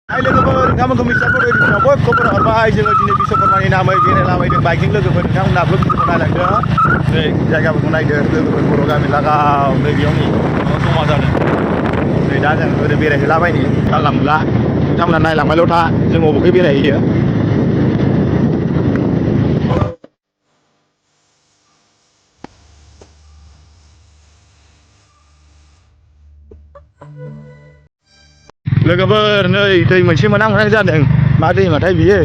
Hai लोगोफोर नोंथांमोनखौ मिथिना फट' एडिटआव खबर हरबाय जोङो दिनै बिश्वकर्मानि नामै बेरायलाबायदों बाइकजों लोगोफोर नोंथांमोनहाबो भिडिअखौ नायलांदो नै जायगाफोरखौ नायदो लोगोफोर बर' गामि लागाव नै बेयाव नै जमा जादों नै दा जों ओरै बेरायहैलाबायनि जानला मोनला नोंथांमोनहा नायलांबायल' था जों बबेखै बेरायहैयो लोगोफोर नै दै मोनसे मोनहां जादों मा दैमाथाय बियो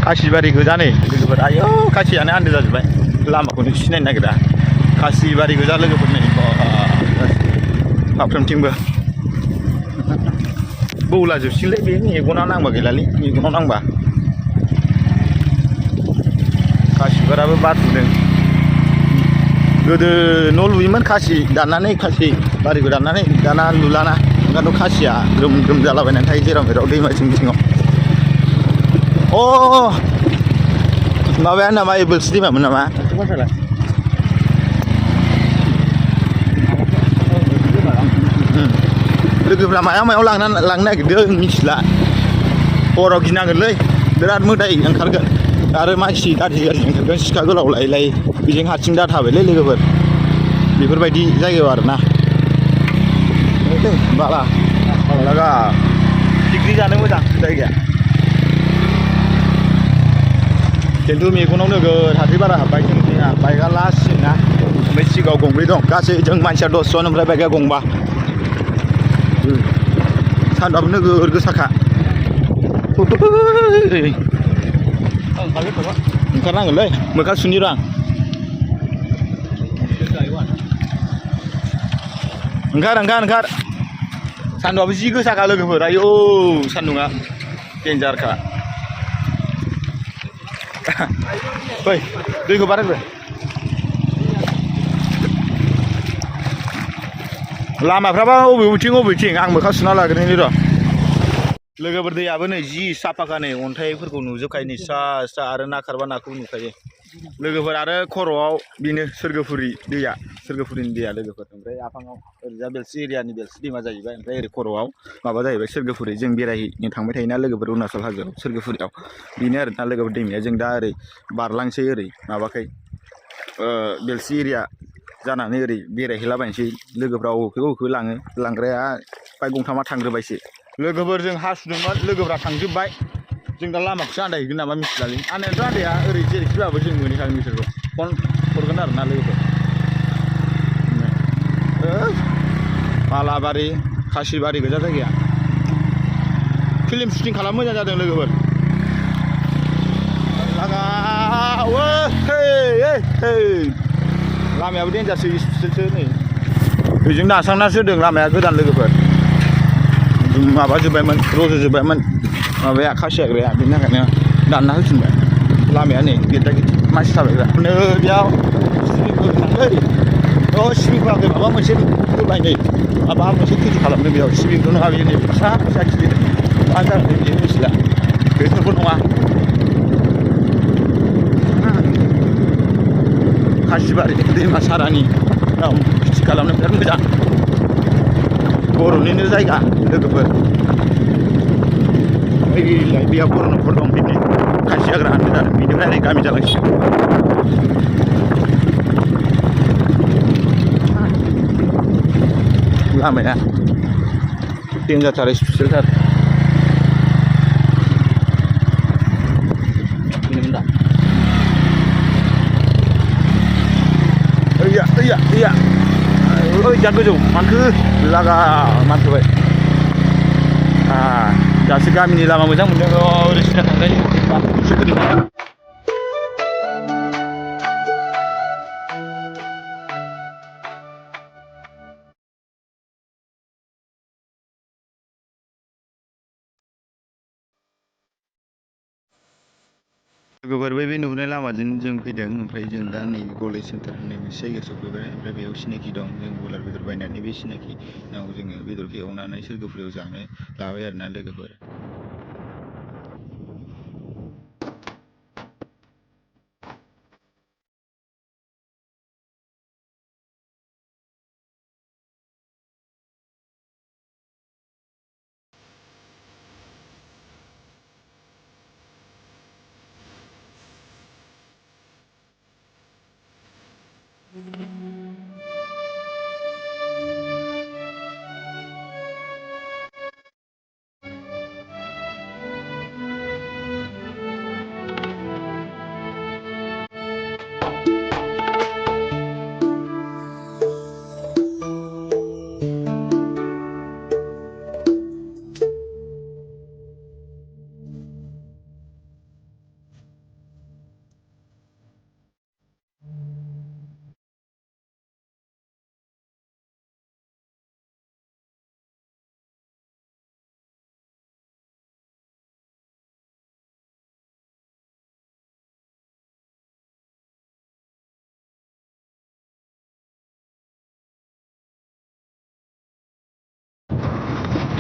खासिबारि गोजा नै लोगोफोर आयौ खासियानो आन्दो जाजोब्बाय लामाखौनो सिनायनो नागिरा खासिबारि गोजा लोगोफोर नै फारफ्रोमथिंबो बौलाजोबसिगोनलै बे मेगना नांबा गैलालै मेगनाव नांबा खासिबाराबो बारफुदों गोदो न' लुयोमोन खासि दाननानै खासि बारिखौ दाननानै दाना लुलाना ओंखायनोथ' खासिया ग्रोम ग्रोम जालाबायनानै थायो जेराव मेराव दैमा जिं जिङाव अ माबायानो नामा एबोल्स दैमामोन नामा लोगोफ्रा मायाव लांनो नागिरदों मिथिला हराव गिनांगोनलै बिराद मोदाय ओंखारगोन आरो मानसि गाज्रि ओंखारगोन सिखा गोलाव लायै लायै बेजों हारसिं दा थाबायलै लोगोफोर बेफोरबायदि जायगायाव आरोना बाला लागा पिकनिक जानो मोजां जायगाया खिन्थु मेगनाव नोगोद हाद्रि बारा हाबबाय जोंनिया बाइकआ लास्टसिन ना ओमफ्राय सिगाङाव गंब्रै दं गासै जों मानसिया 10 जन ओमफ्राय बाइकआ गंबा सान्दुंआबो नोगोद गोसाखा ओंखारनांगोनलै मोखां सुनि र' आं ओंखार सान्दुंआबो जि गोसाखा लोगोफोर आयौ सान्दुंआ देन्जारखा फै दैखौ बारायबाय लामाफ्राबा बबेथिं आं मोखां सुना लाग्रोनि र' लोगोफोर दैयाबो नै जि साफाखा नै अन्थाइफोरखौ नुजोबखायो नै स्रा आरो ना खारबा नाखौबो नुखायो लोगोफोर आरो खर'आव बेनो सोरगोफुरिनि दैया लोगोफोर ओमफ्राय आफाङाव ओरैजा बेलसि एरियानि बेलसि दैमा जाहैबाय ओमफ्राय ओरै खर'आव माबा जाहैबाय सोरगोफुरि जों बेरायहैनो थांबाय थायोना लोगोफोर अरुणाचल हाजोआव सोरगोफुरियाव बेनो आरोना लोगोफोर दैमाया जों दा ओरै बारलांसै ओरै माबाखै बेलसि एरिया जानानै ओरै बेरायहैलाबायनोसै लोगोफ्रा बबेखौ लाङो लांग्राया बाइक गंथामा थांग्रोबायसो लोगोफोर जों हासुदोंमोन लोगोफ्रा थांजोब्बाय जों दा लामाखौसो आन्दायहैगोन नामा मिथिलालै आन्दायनायथ' आन्दाया ओरै जेरैखिबाबो जों मोनहैखागोन बिसोरखौ फन हरगोन आरोना लोगोफोर बालाबारि खासिबारि गोजा जायगाया फिल्म शुटिं खालामनो मोजां जादों लोगोफोर लामायाबो देन्जारसो स्पिडसो नै बेजों दानस्रांनासो होदों लामाया गोदान लोगोफोर माबाजोब्बायमोन रज'जोब्बायमोन माबाया खासि हाग्राया बेनि थाखायनो दानना होफिनबाय लामाया नै गेदा गेदि मानसि थाबायग्रा नै बेयाव सिबिं होआखै माबा मोनसे होबाय नै माबा मोनसे खेथि खालामदों बेयाव सिबिंथ' नङा बेयो नै फिसा खिलिदों मा जादों बेयो मिथिला बेसरबो नङा खासिबारि दैमा सारानि खेथि खालामनो बिराद मोजां बर'निनो जायगा लोगोफोर ओइलाय बेयाव बर' न'खर दं बिनि खासि हाग्रा हाननो जादों बेनिफ्राय ओरै गामि जालांसिगोन लामाया देन्जारथार स्पिसियेलथार बेनोमोन दा ओइ जा गोजौ मानखो लागा मानखोबाय दासो गामिनि लामा मोजां मोनदों ओरै सिदा थांजायो लोगोफोर बे नुहुरनाय लामाजों जों फैदों ओमफ्राय जों दा नै कलेज सेन्टार होननाय मोनसे जायगायाव सफैबाय ओमफ्राय बेयाव सिनाखि दं जों बयलार बेदर बायनानै बे सिनाखिनाव जोङो बेदरखौ एवनानै सोरगोफुरियाव जानो लाबाय आरोना लोगोफोर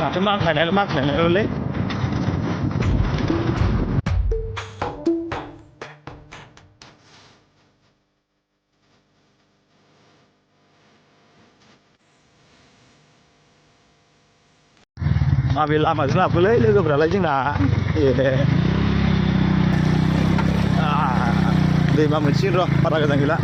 माथो माखायनायलै माबे लामाजों लाबोलै लोगोफ्रालाय जोंना दैमा मोनसिगोन र' बारा गोजान गैला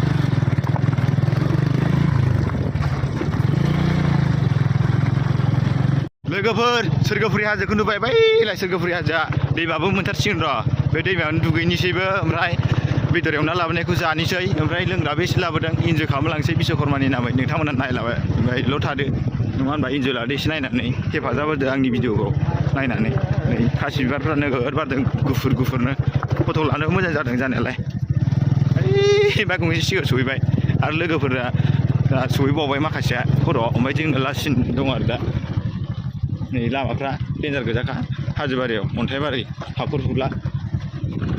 लोगोफोर सोरगोफुरि हाजोखौ नुबाय बैलाय सोरगोफुरि हाजोआ दैमाबो मोनथारसिगोन र' बे दैमायावनो दुगैनोसैबो ओमफ्राय बेदर एवना लाबोनायखौ जानोसै ओमफ्राय लोंग्राबो एसे लाबोदों इन्जय खालामलांसै बिश्वकर्मानि नामै नोंथांमोना नायलाबाय ओमफ्रायल' थादो नङा होनबा इन्जय लादो एसे नायनानै हेफाजाब होदो आंनि भिडिअखौ नायनानै नै खासि बिबारफ्रा नोगोद बारदों गुफुर गुफुरनो फट' लानो मोजां जादों जानायालाय ओइ बा गंसे सिगाङाव सहैबाय आरो लोगोफोरा सहैबावबाय माखासेया खर'आव ओमफ्राय जोंना लास्टसिन दं आरो दा नै लामाफ्रा डेन्जार गोजाखा हाजोबारियाव अन्थाइबारि हाखर हुला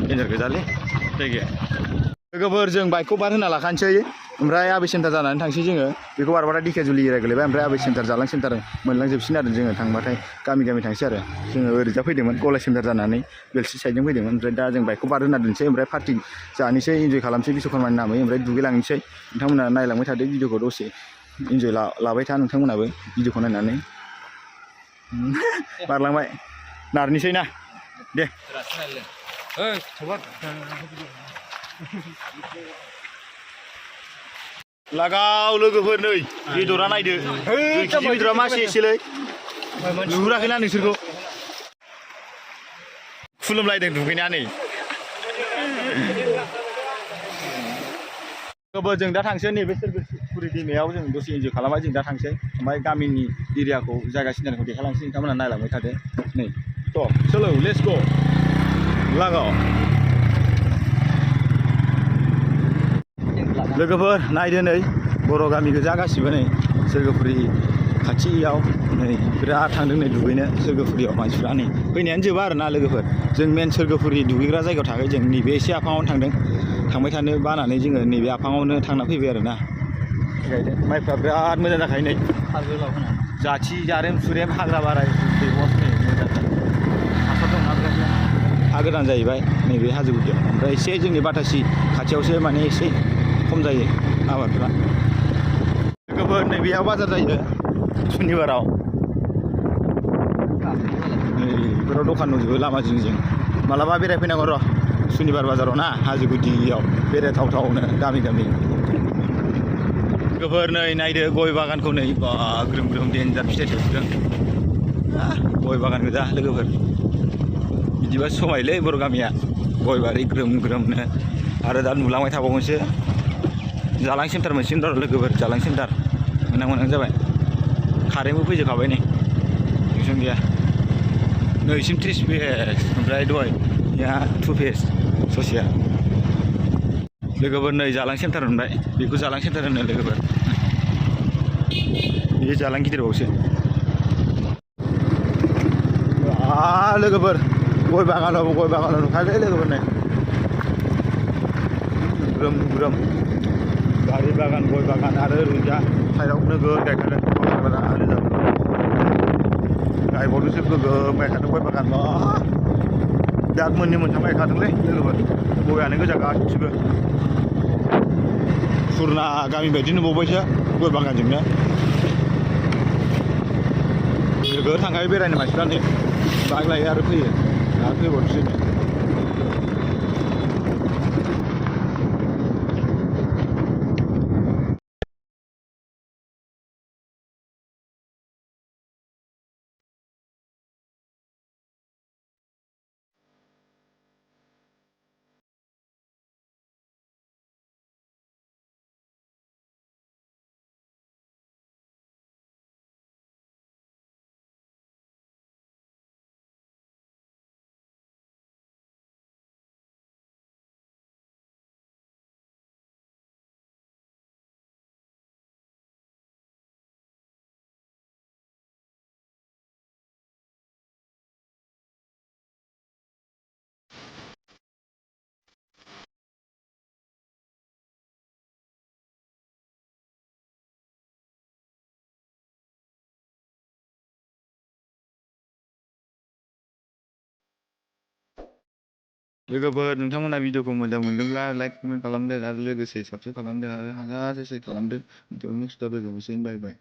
डेन्जार गोजालै जायगाया लोगोफोर जों बाइकखौ बारहोना लाखानोसै ओमफ्राय आबै सेन्टार जानानै थांसै जोङो बेखौ बारबाथाय दिकेजुलि एरिया गोलैबाय ओमफ्राय आबै सेन्टार जालां सेन्टार मोनलांजोबसिन आरो जोङो थांबाथाय गामि गामि थांसै आरो जोङो ओरैजा फैदोंमोन गलाय सेन्टार जानानै बेलसि साइडजों फैदोंमोन ओमफ्राय दा जों बाइकखौ बारहोना दोनसै ओमफ्राय पार्टि जानोसै इन्जय खालामसै बिश्वकर्मानि नामै ओमफ्राय दुगैलांनोसै नोंथांमोना नायलांबाय थादो भिडिअखौ दसे इन्जय लाबाय था नोंथांमोनाबो भिडिअखौ नायनानै बारलांबाय नारनोसै ना दे लागाव लोगोफोर नै बेदरा नायदो 2 केजि बेदरा मासे एसेलै नुहुराखैना नोंसोरखौ खुलुमलायदों दुगैनानै लोगोफोर जों दा थांसै नैबे सोरगोफुरि दैमायाव जों दसे इन्जय खालामबाय जों दा थांसै ओमफ्राय गामिनि एरियाखौ जायगा सिनारिखौ देखायलांसै नोंथांमोना नायलांबाय थादो नै थ' चलो लेट्स गो लागाव लोगोफोर नायदो नै बर' गामि गोजा गासिबो नै सोरगोफुरि खाथियाव नै बिराद थांदों नै दुगैनो सोरगोफुरियाव मानसिफ्रा नै फैनायानो जोबा आरोना लोगोफोर जों मेन सोरगोफुरि दुगैग्रा जायगायाव थाङाखै जों नैबे एसे आफाङावनो थांदों थांबाय थानो बानानै जोङो नैबे आफाङावनो थांना फैबाय आरोना गायदों माइफ्रा बिराद मोजां जाखायो नै जाथि जारेम सुरेम हाग्रा बाराय दैबस नै मोजां हासार दंना बिराद हा गोदान जाहैबाय नैबे हाजो गुदियाव ओमफ्राय एसे जोंनि बाथासि खाथियावसो माने एसे खम जायो आबादफ्रा लोगोफोर नैबेयाव बाजार जायो सुनिबाराव नै बेफोराव दखान दंजोबो लामा जिं जिं मालाबा बेरायफैनांगौ र' सुनिबार बाजाराव ना हाजो गुदियाव बेरायथावथावनो गामि गामि लोगोफोर नै नायदो गय बागानखौ नै बा ग्रोम ग्रोम देन्जार फिथाइ थायदों गय बागान गोजा लोगोफोर बिदिबा समायलै बर' गामिया गय बारि ग्रोम ग्रोमनो आरो दा नुलांबाय थाबावगोनसो जालां सेन्टार मोनसिगोन र' लोगोफोर जालां सेन्टार मोनहां मोनहां जाबाय कारेन्टबो फैजोबखाबाय नै टेनसन गैया नैसिम 30 पेज ओमफ्राय दहाय या 2 पेज ससेया लोगोफोर नै जालां सेन्टार मोनबाय बेखौ जालां सेन्टार होनो लोगोफोर बे जालां गिदिरबावसो लोगोफोर गय बागानाव नुखायोलै लोगोफोर नै ग्रोम ग्रोम बारि बागान गय बागान आरो ओरैजा साइडआव नोगोद गायखादों गय बागान आरो गायबावदोंसो गोगोम गायखादों गय बागान बिराद मोननै मोनथाम गायखादोंलै लोगोफोर गयानो गोजा गासिबो फुरना गामि बायदि नुबावबायसो गय बागानजोंनो नोगोद थांखायो बेरायनो मानसिफ्रा नै बाइक लायो आरो फैयो आरो फैबावदोंसो लोगोफोर नोंथांमोना भिडिअखौ मोजां मोनदोंब्ला लाइक कमेन्ट खालामदो आरो लोगोसे साबस्क्राइब खालामदो आरो हाजासे सेयार खालामदो। भिडिअ नेक्स्ट लोगो मोनसिगोन बाय बाय।